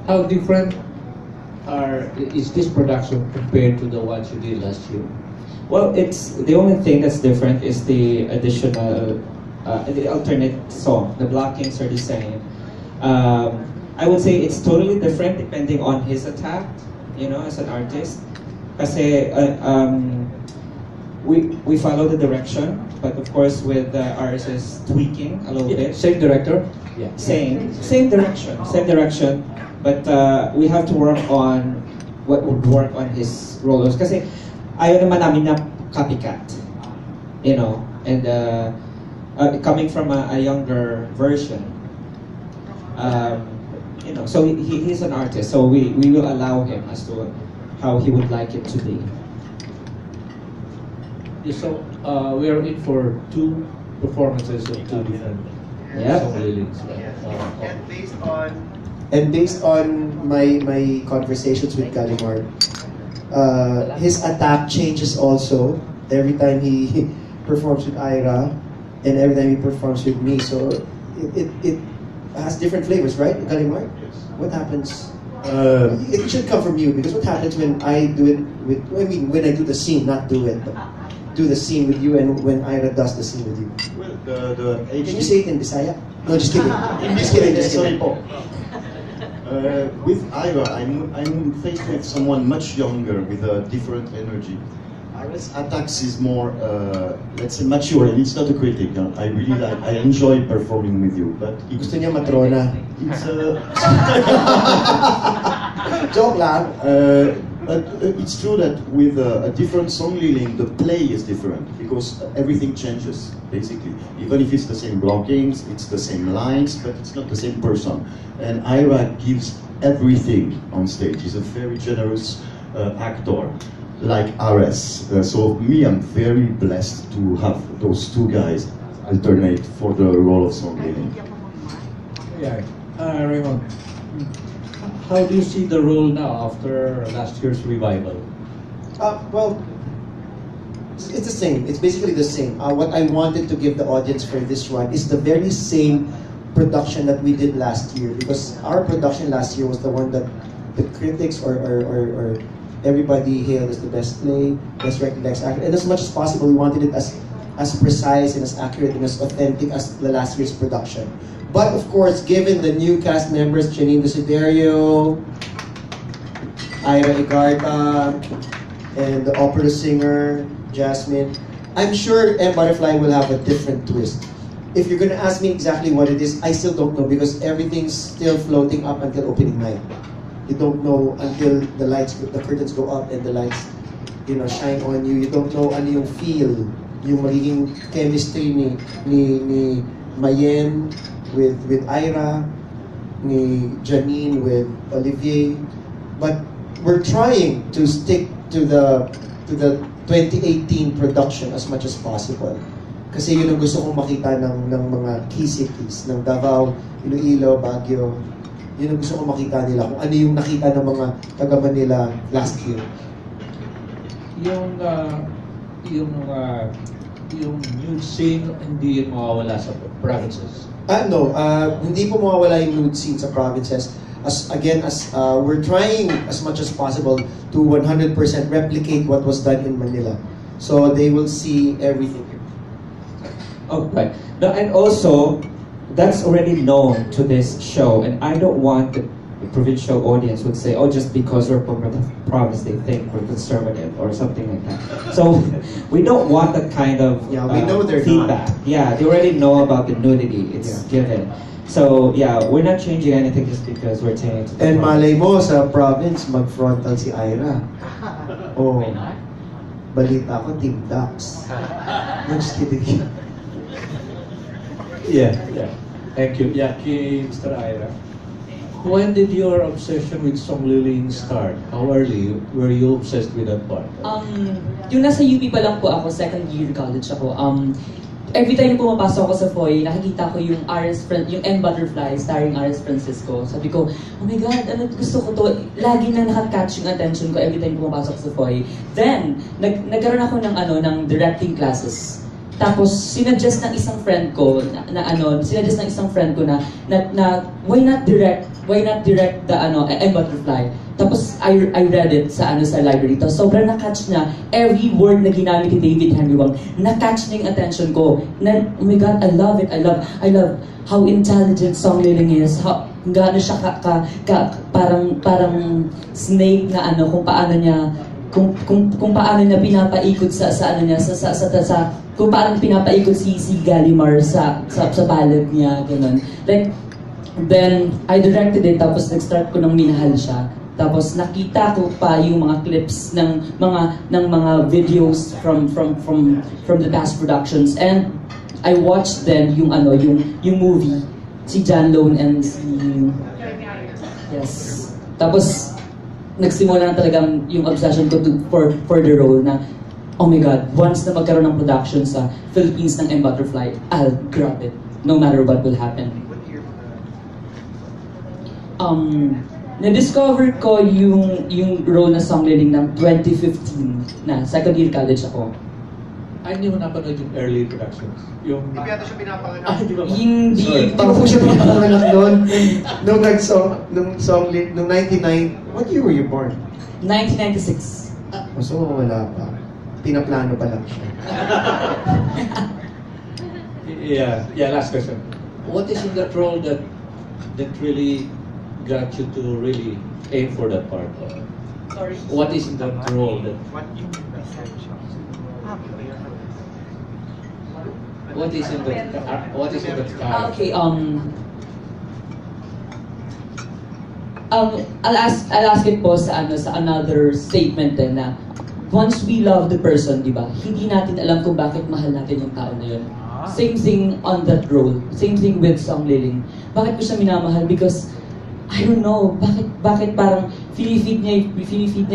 How different is this production compared to the ones you did last year? Well, it's the only thing that's different is the additional, the alternate song. The blockings are the same. I would say it's totally different depending on his attack, you know, as an artist. Kasi we follow the direction, but of course with ours is tweaking a little bit. Same director? Yeah. Same direction. But we have to work on what would work on his rollers. Kasi ayaw naman namin na copycat, you know, and coming from a younger version, you know, so he's an artist, so we will allow him as to how he would like it to be. Yeah, so we are in for 2 performances of 2 different song lilings. And based on my conversations with Calimar, his attack changes also every time he performs with Ira and every time he performs with me. So it has different flavors, right, Calimar? Yes. What happens? It should come from you, because what happens when I do it with, I mean, when I do the scene, not do it, but do the scene with you, and when Ira does the scene with you? Well, the Can you say it in Bisaya? No, just kidding. Just kidding. Sorry, Paul. With Ira, I'm faced with someone much younger with a different energy. Ira's attacks is more, let's say, mature, and it's not a critic. I really like, I enjoy performing with you, but Gusto niya matrona. it's Joke lang. but it's true that with a different song liling, the play is different because everything changes basically. Even if it's the same blockings, it's the same lines, but it's not the same person. And Ira gives everything on stage. He's a very generous actor, like Ares. So me, I'm very blessed to have those 2 guys alternate for the role of song liling. Yeah, Raymond, how do you see the role now after last year's revival? Well, it's the same. It's basically the same. What I wanted to give the audience for this one is the very same production that we did last year, because our production last year was the one that the critics or everybody hailed as the best play, best directed, best actor, and as much as possible we wanted it as precise and as accurate and as authentic as the last year's production. But of course, given the new cast members, Janine Desiderio, Ira Igarta, and the opera singer, Jasmine, I'm sure Butterfly will have a different twist. If you're gonna ask me exactly what it is, I still don't know, because everything's still floating up until opening night. You don't know until the curtains go up and the lights, you know, shine on you. You don't know ano yung feel, yung magiging chemistry ni Mayen with Ira, ni Janine with Olivier. But we're trying to stick to the 2018 production as much as possible. Kasi yun ang gusto kong makita ng mga key cities, ng Davao, Iloilo, Baguio. Yun ang gusto kong makita nila, kung ano yung nakita ng mga taga-Manila last year. Yung nude scene, hindi yun mawawala sa provinces? No, hindi po mawawala yung nude scene sa provinces. As we're trying as much as possible to 100% replicate what was done in Manila. So they will see everything. Oh, right. No, and also, that's already known to this show, and I don't want the provincial audience would say, oh, just because we're from the province, they think we're conservative or something like that. So we don't want that kind of we know they're feedback. not. Yeah, they already know about the nudity. It's given. So yeah, we're not changing anything just because we're changing. And malay mo sa province, mag-frontal si Ira. Oh, balita ko, Team Ducks. I'm just kidding. Yeah. Thank you. Yeah, Mr. Ira. When did your obsession with song liling start? How early were you obsessed with that part? Yung nasa UP pa lang po ako, second year college ako. Every time pumapasok ako sa foyer, nakikita ko yung yung M Butterfly starring Aris Francisco. Sabi ko, oh my God, ano gusto ko to? Lagi na nakaka-catch yung attention ko every time pumapasok sa foyer. Then, nagkaroon ako ng directing classes Tapos, sinuggest ng isang friend ko na why not direct the M Butterfly. Tapos I read it sa library. Tapos sobrang na-catch niya every word na ginamit ni David Henry Wong. Na-catch niya yung attention ko. Na, oh my God, I love it. I love how intelligent Song Liling is. How gaano siya parang snake na kung paano niya pinapaikot sa kung paano pinapaikot si Gallimar sa palad niya, ganun. Like, then, I directed it, tapos nag-start ko nang minahal siya. Tapos nakita ko pa yung mga clips ng mga videos from the past productions, and I watched then yung movie, si John Lone and si yes. Tapos nagsimula na talagang yung obsession ko for the role na, oh my God, once na magkaroon ng production sa Philippines ng M Butterfly, I'll grab it, no matter what will happen. Na-discover ko yung role na Song Liling ng 2015 na second year college ako. Ay, hindi mo napanood yung early productions? Yung... Hindi yata siya pinapanganak. Ah, hindi ba? Hindi. Hindi ko po siya pinapanganak doon. Nung Song Liling, nung 99, what year were you born? 1996. So, wala pa. Pinaplano pa lang siya. Yeah, last question. What is in that role that really got you to really aim for that part? Sorry? What is in that role that... What is in that character? Okay, I'll ask it po sa another statement din na once we love the person, di ba? Hindi natin alam kung bakit mahal natin yung tao na yun. Same thing on that role. Same thing with Song Liling. Bakit ko siya minamahal? Because I don't know, bakit parang finifeed niya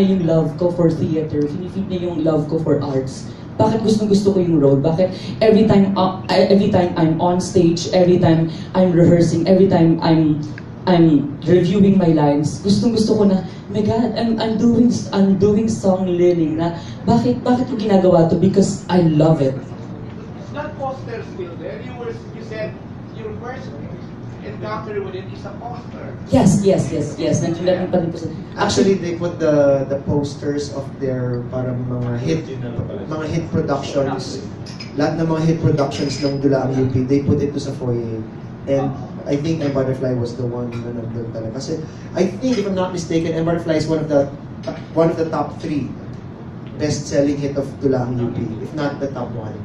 yung love ko for theater, finifeed niya yung love ko for arts. Bakit gusto ko yung role? Bakit every time I'm on stage, every time I'm rehearsing, every time I'm reviewing my lines, gusto ko na, oh my God, I'm doing Song Liling na bakit ko ginagawa to? Because I love it. That poster still there. You said your first encounter with it is a poster. Yes. Nandiyan pa rin po sa... Actually, they put the posters of their parang mga hit productions. Lahat ng mga hit productions ng Dula ang UP, they put it to sa foyer. And I think M Butterfly was the one na nandun talaga. Kasi I think, if I'm not mistaken, M Butterfly is one of the top 3 best-selling hit of Dula ang UP, if not the top 1.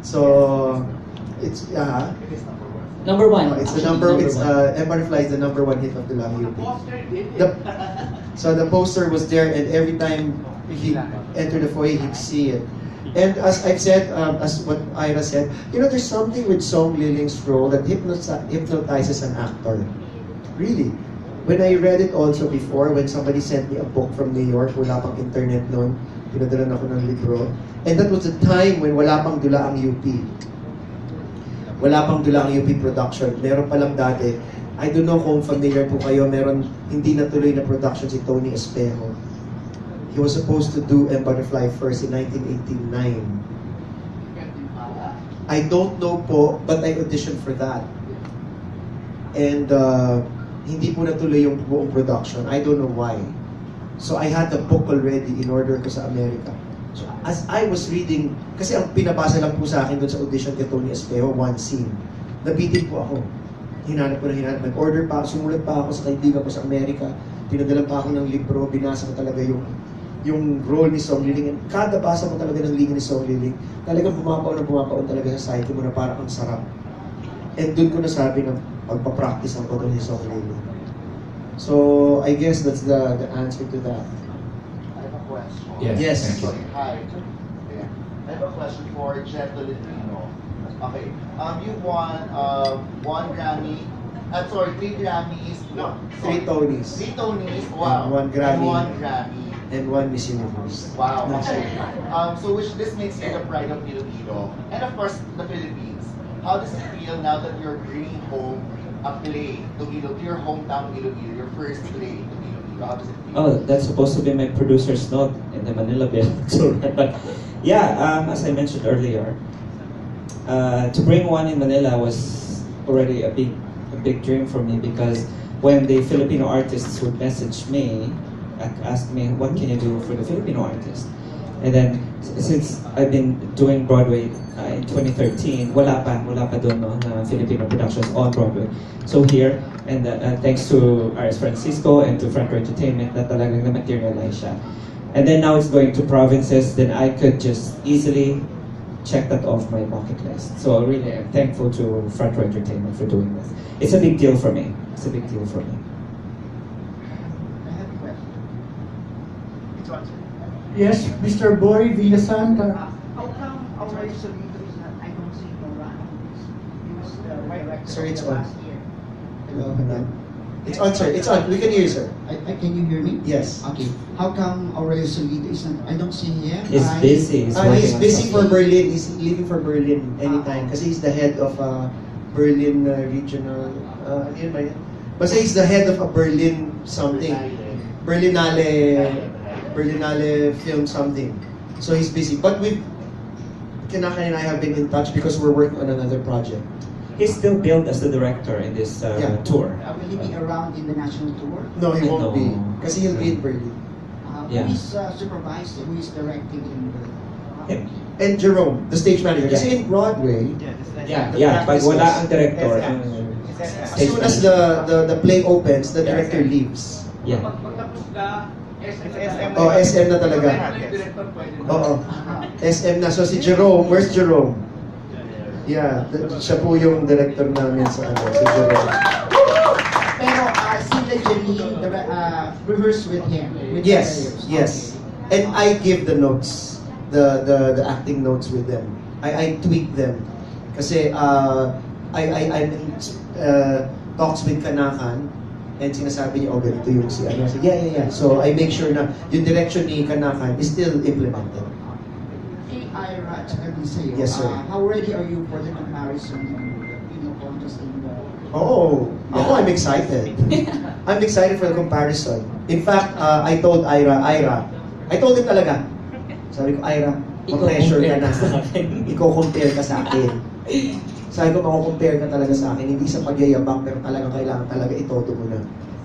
So it's Number 1. It's the number. It's M Butterfly is the number 1 hit of the Lang UP. So the poster was there, and every time he entered the foyer, he'd see it. And as I've said, as what Ira said, there's something with Song Liling's role that hypnotizes an actor. Really. When I read it also before, when somebody sent me a book from New York, wala pang internet noon, pinadalan ako ng libro. And that was the time when wala pang Dula ang UP. Wala pang Dula ang UP production. Meron pa lang dati. I don't know kung familiar po kayo, meron hindi natuloy na production si Tony Espejo. He was supposed to do M Butterfly first in 1989. I don't know po, but I auditioned for that. And hindi po natuloy yung buong production. I don't know why. So I had the book already in order ko sa Amerika. So as I was reading, kasi ang pinabasa lang po sa akin doon sa audition kay Tony Espejo, one scene. Nabitin po ako. Hinanap. Nag-order pa ako, sumulat pa ako sa kaibigan ko sa Amerika. Pinadala pa ako ng libro, binasa ko talaga yung role ni Song Liling. And kada basa mo talaga ng linya ni Song Liling, talagang pumapaon talaga sa psyche mo na parang ang sarap. And doon ko nasabi na magpa-practice ako doon ni Song Liling. So, I guess that's the answer to that. I have a question. Yes. Hi. Yeah. I have a question for Jeff Tolentino. Okay. You won 1 Grammy. Sorry, 3 Grammys. No. 3 Tonys. 3 Tonys. Wow. And 1 Grammy. And 1 Grammy. And 1 Miss Universe. Wow. Okay. So which this makes you the pride of Filipino. And of course, the Philippines. How does it feel now that you're bringing home a play to your hometown Iloilo, your first play to Iloilo? How does it feel? Oh, that's supposed to be my producer's note in the Manila bill. So, but yeah, as I mentioned earlier, to bring one in Manila was already a big dream for me, because when the Filipino artists would message me, ask me, what can you do for the Filipino artist? And then, since I've been doing Broadway in 2013, wala pa doon no, na Filipino productions on Broadway. So here, and thanks to RS Francisco and to Front Row Entertainment, na talagang na-materialize siya. And then now it's going to provinces, then I could just easily check that off my bucket list. So really, I'm thankful to Front Row Entertainment for doing this. It's a big deal for me. It's a big deal for me. I have a question. It's answered. Yes, Mr. Boy Villasan. How come our Solito is not, I don't see no run? He was the director Sir, it's of the on. last year. Hello, hello. It's on, sir. It's on. We can hear you, sir. Can you hear me? Yes. Okay. How come Aurelio Solito is not, I don't see him? He's busy. He's working on busy for something. Berlin. He's leaving for Berlin anytime kasi he's the head of Berlin regional. Ano yun ba yun? Basta he's the head of a Berlin something. Berlinale film something. So he's busy. But Kanakan and I have been in touch because we're working on another project. He's still billed as the director in this tour. Will he be around in the national tour? No, he won't No. be. Kasi he'll be in Berlin. Yeah. Who is supervising, who is directing in Berlin? Him. And Jerome, the stage manager. Yeah. Kasi in Broadway, Yeah, pag wala ang director, as soon as the play opens, the director leaves. yeah. Oh, SM na talaga. Oo. SM na. So si Jerome, where's Jerome? Yeah, siya po yung director namin sa si Jerome. Pero sila Janine rehearse with him? With Yes, the players. yes. And I give the notes, the acting notes with them. I tweak them. Kasi I'm in talks with Kanakan, and sinasabi niya, oh, ganito yung si ano. So, yeah. So I make sure na yung direction ni Kanakan is still implemented. Hey, Ira, tsaka din sa'yo. Yes, sir. How ready are you for the comparison ng Filipino contest in the... Oh, I'm excited. I'm excited for the comparison. In fact, I told Ira, I told him talaga. Sabi ko, Ira, ma-pressure ka na. Iko-compare ka sa akin. Sabi ko, mako-compare ka talaga sa akin. Hindi sa pagyayabang, pero talaga kailangan talaga itoto mo na.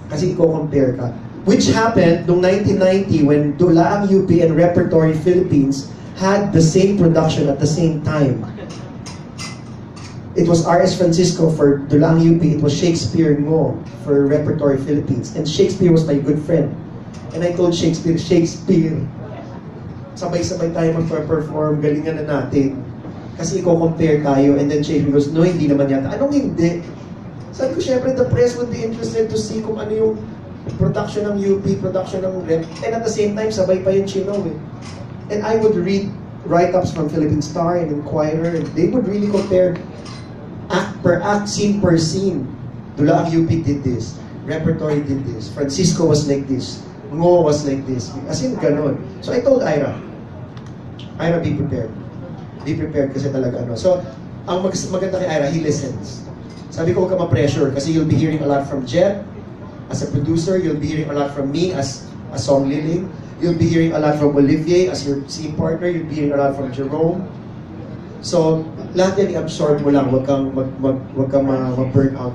Kasi iko-compare ka. Which happened noong 1990 when Dulaang UP and Repertory Philippines had the same production at the same time. It was RS Francisco for Dulaang UP. It was Shakespeare Ngo for Repertory Philippines. And Shakespeare was my good friend. And I told Shakespeare, sabay-sabay tayo mag-perform, galingan na natin. Kasi i-compare tayo, and then Shakespeare goes, no, hindi naman yata. Anong hindi? Sabi ko, syempre, the press would be interested to see kung ano yung production ng UP, production ng Rep. And at the same time, sabay pa yung Chino eh. And I would read write-ups from Philippine Star and Inquirer, and they would really compare act per act, scene per scene. Dulaang UP did this. Repertory did this. Francisco was like this. Ngo was like this. As in, ganun. So I told Ira, be prepared. Be prepared kasi talaga ano. So, ang maganda kay Ira, he listens. Sabi ko, huwag ka ma-pressure kasi you'll be hearing a lot from Jet as a producer. You'll be hearing a lot from me as a Song Liling. You'll be hearing a lot from Olivier as your scene partner. You'll be hearing a lot from Jerome. So, lahat yan i-absorb mo lang. Huwag kang ma-burn out,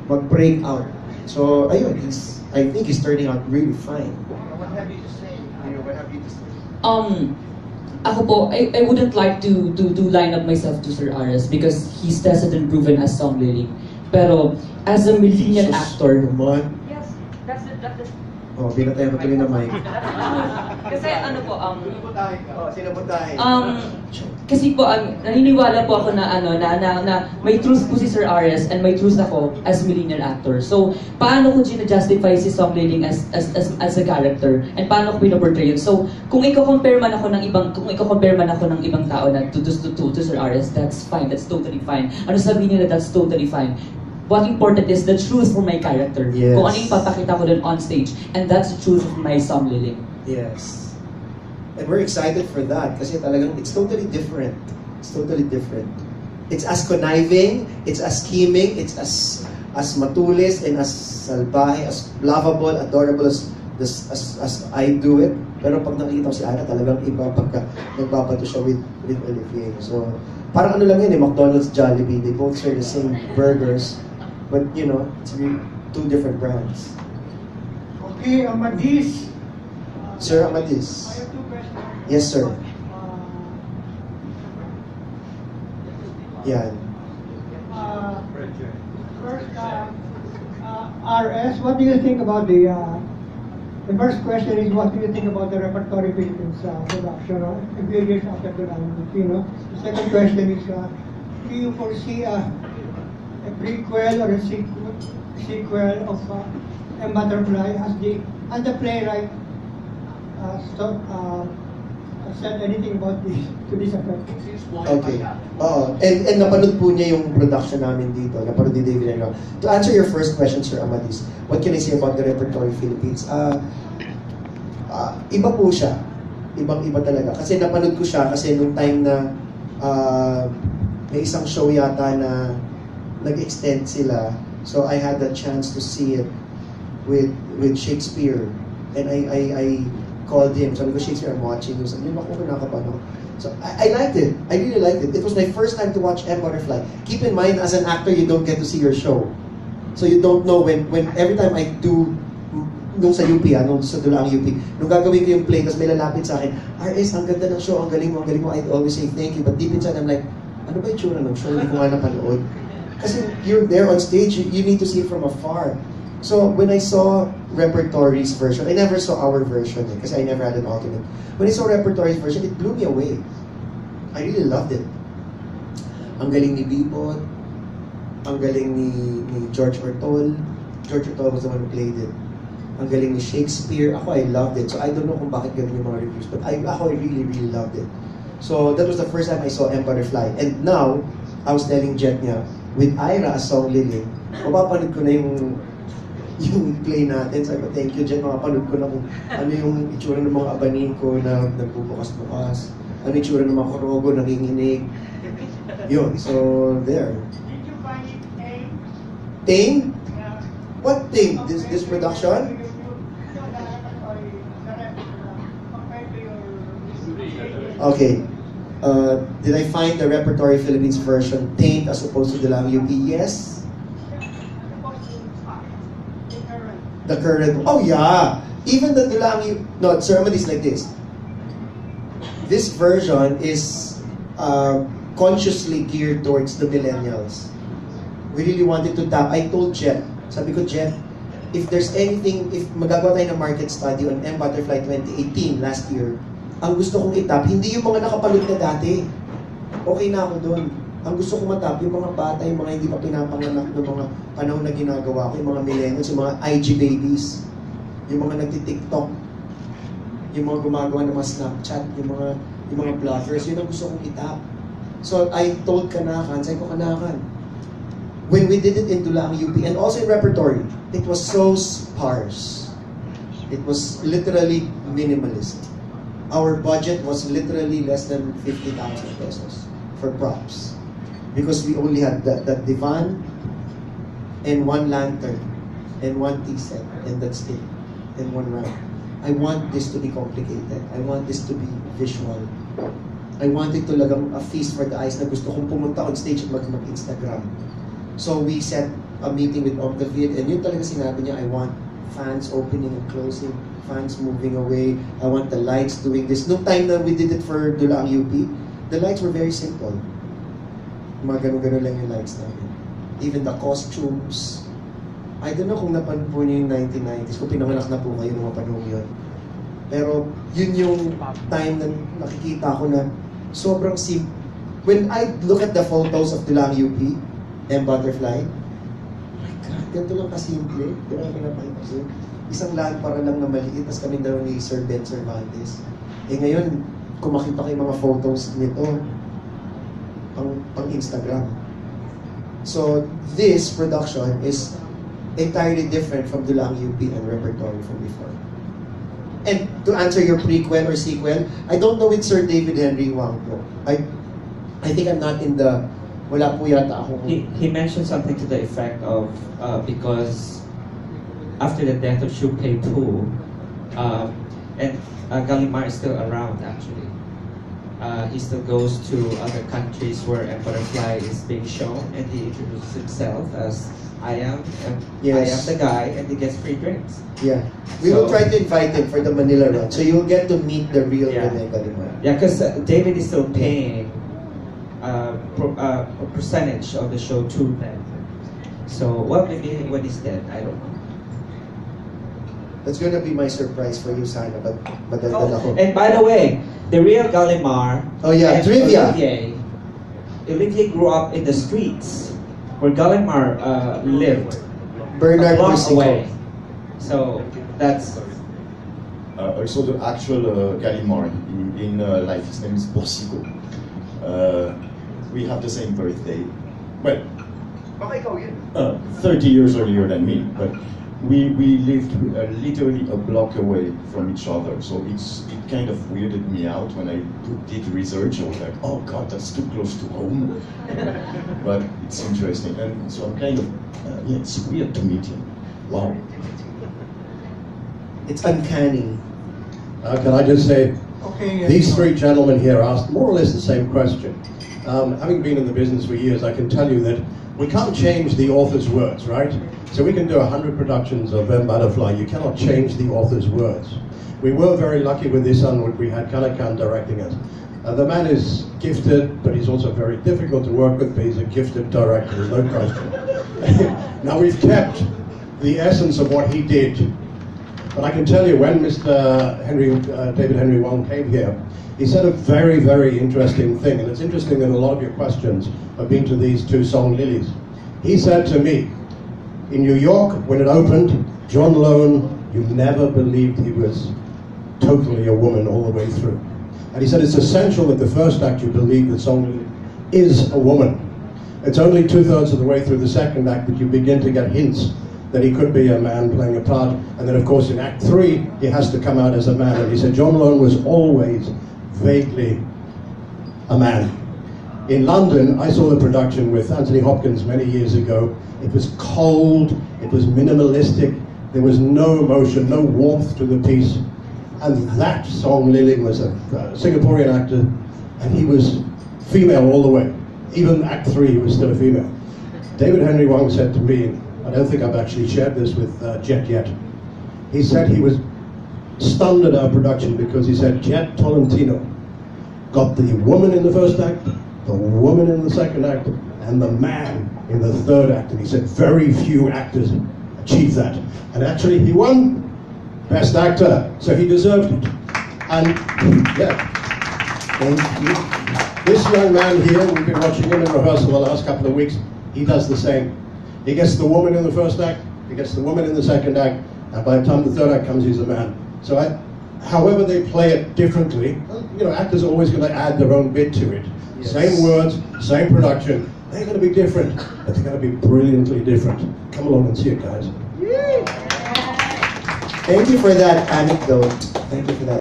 mag-break out. So, ayun, I think he's turning out really fine. What have you to say? What have you to say? Ako po, I wouldn't like to line up myself to Sir Ares because he's tested and proven as Song Liling. Pero as a millennial actor, Yes, that's it. Oh, binatay mo tuloy na mic. kasi ano po, Sinabotahin. kasi po, naniniwala po ako na may truth po si Sir Ares and may truth ako as millennial actor. So, paano ko gina-justify si Song Liling as a character? And paano ko pinaportray yun? So, kung i-compare man ako ng ibang tao na to Sir Ares, that's fine. That's totally fine. Ano sabihin nila, that's totally fine. What important is the truth for my character. Yes. Kung ano yung papakita ko dun on stage. And that's the truth of my Song Liling. Yes. And we're excited for that kasi talagang it's totally different. It's totally different. It's as conniving, it's as scheming, it's as matulis and as salbahe, as lovable, adorable as as I do it. Pero pag nakikita ko si Ana, talagang iba pagka nagbabato siya with Olivier. So, parang ano lang yun McDonald's, Jollibee, they both serve the same burgers, but you know, it's really two different brands. Okay, Amadis. Sir Amadis. I have two questions. Yes, sir. Yan. First, RS, what do you think about the first question is, what do you think about the Repertory Philippines production a few years after the Filipino? The second question is, do you foresee a prequel or a sequel of M. Butterfly as the playwright said anything about this to this effect? Okay. And napanood po niya yung production namin dito. Napanood ni David and Ron. To answer your first question, Sir Amadis, what can I say about the Repertory Philippines? Iba po siya. Ibang-iba talaga. Kasi napanood ko siya kasi nung time na may isang show yata na nag-extend sila. So I had the chance to see it with Shakespeare. And I called him. Sabi ko, Shakespeare, I'm watching you. Sabi niya, ako nakakapano. So I liked it. I really liked it. It was my first time to watch M. Butterfly. Keep in mind, as an actor, you don't get to see your show. So you don't know when every time I do, nung sa UP, nung sa Dulang UP, nung gagawin ko yung play, tapos may lalapit sa akin, RS, ang ganda ng show, ang galing mo, I'd always say thank you. But deep inside, I'm like, ano ba yung tsura ng show? Hindi ko nga napanood. Kasi you're there on stage, you need to see it from afar. So when I saw Repertory's version, I never saw our version because I never had an alternate. When I saw Repertory's version, it blew me away. I really loved it. Ang galing ni Bibot, ang galing ni George Ortol. George Ortol was the one who played it. Ang galing ni Shakespeare. Ako, I loved it. So I don't know kung bakit ganun yung mga reviews, but I really, really loved it. So that was the first time I saw M. Butterfly. And now, I was telling Jet niya, with Ira as Song Lilong, mapapanood ko na yung play natin. Sabi ko, thank you, Jen. Makapanood ko na kung ano yung itsura ng mga abanin ko na nagbubukas-bukas. Ano yung itsura ng mga korogo, nanginginig. Yun. So, there. Did you find it tame? Tame? What thing? This production? Okay. Did I find the Repertory Philippines version tame as opposed to the Lang UP? Yes. The current, oh yeah, even the Dulang, no, ceremony is like this. This version is consciously geared towards the millennials. We really wanted to tap. I told Jet, sabi ko, Jet, if there's anything, if magagawa tayo ng market study on M. Butterfly 2018 last year, ang gusto kong itap, hindi yung mga nakapanood na dati. Okay na ako doon. Ang gusto ko matap, yung mga bata, yung mga hindi pa pinapanganak ng mga panahon na ginagawa ko, yung mga millennials, yung mga IG babies, yung mga nagti-TikTok, yung mga gumagawa ng mga Snapchat, yung mga bloggers, yun ang gusto kong itap. So I told Kanakan, sabi ko, Kanakan, when we did it in Dulang UP and also in Repertory, it was so sparse. It was literally minimalist. Our budget was literally less than 50,000 pesos for props. Because we only had that divan and one lantern and one tea set and that's it. And one round. I want this to be complicated. I want this to be visual. I wanted to lagang a feast for the eyes na gusto kong pumunta on stage at mag-Instagram. So we set a meeting with Octavid and yun talaga sinabi niya, I want fans opening and closing, fans moving away. I want the lights doing this. Noong time na we did it for Dulang UP, the lights were very simple. Mga ganun-ganun lang yung lights namin. Even the costumes. I don't know kung napanood po niyo yung 1990s. Kung pinanganak na po kayo nung mapanong yun. Pero yun yung time na nakikita ko na sobrang simple. When I look at the photos of Dulang UP, M. Butterfly, my God, ganito lang kasimple. Grabe na pa. Isang para lang na maliit, tapos kami daw ni Sir Ben Cervantes. Eh ngayon, kung makita ko yung mga photos nito, pang Instagram. So this production is entirely different from Dulang UP and Repertory from before. And to answer your prequel or sequel, I don't know with Sir David Henry Wang po. I think I'm not in the, wala po yata ako. He mentioned something to the effect of because after the death of Shu Pei Pu, And Gallimard is still around actually. He still goes to other countries where a butterfly is being shown, and he introduces himself as I am the guy, and he gets free drinks. Yeah, we will try to invite him for the Manila run, so you'll get to meet the real Rene Gallimard. Yeah, because David is still paying a percentage of the show to them. So, well, maybe when he's dead, I don't know. That's gonna be my surprise for you, Sana, but madaldal ako. And by the way, the real Gallimard. Oh yeah, trivia. Olivier grew up in the streets where Gallimard lived. Bernard a block Musico. away. So that's. Also, the actual Gallimard in life, his name is Bosico. We have the same birthday. Well, 30 years earlier than me, but we lived literally a block away from each other. So it kind of weirded me out when I did research. I was like, oh God, that's too close to home. But it's interesting. And so I'm kind of, yeah, it's weird to meet him. Wow. It's uncanny. Can I just say, Okay, these three gentlemen here asked more or less the same question. Having been in the business for years, I can tell you that we can't change the author's words, right? So we can do 100 productions of Butterfly. You cannot change the author's words. We were very lucky with this one. We had Kanakan directing us. The man is gifted, but he's also very difficult to work with, but he's a gifted director, there's no question. Now we've kept the essence of what he did. But I can tell you, when Mr. David Henry Wong came here, he said a very, very interesting thing. And it's interesting that a lot of your questions have been to these two song lilies. He said to me, in New York, when it opened, John Lone, you never believed he was totally a woman all the way through. And he said it's essential that the first act you believe that Song Lily is a woman. It's only 2/3 of the way through the second act that you begin to get hints that he could be a man playing a part. And then of course in Act 3, he has to come out as a man. And he said John Lone was always vaguely a man. In London, I saw the production with Anthony Hopkins many years ago. It was cold, it was minimalistic, there was no emotion, no warmth to the piece. And that Song Lilong was a Singaporean actor, and he was female all the way. Even Act 3, he was still a female. David Henry Wong said to me, I don't think I've actually shared this with Jet yet, he said he was stunned at our production because he said Jet Tolentino got the woman in the first act, the woman in the second act, and the man in the third act. And he said very few actors achieve that. And actually he won Best Actor, so he deserved it. And yeah, thank you. This young man here, we've been watching him in rehearsal the last couple of weeks, he does the same. He gets the woman in the first act, he gets the woman in the second act, and by the time the third act comes, he's a man. So however they play it differently, you know, actors are always going to add their own bit to it. Yes. Same words, same production, they're going to be different, but they're going to be brilliantly different. Come along and see it, guys. Thank you for that anecdote. Thank you for that.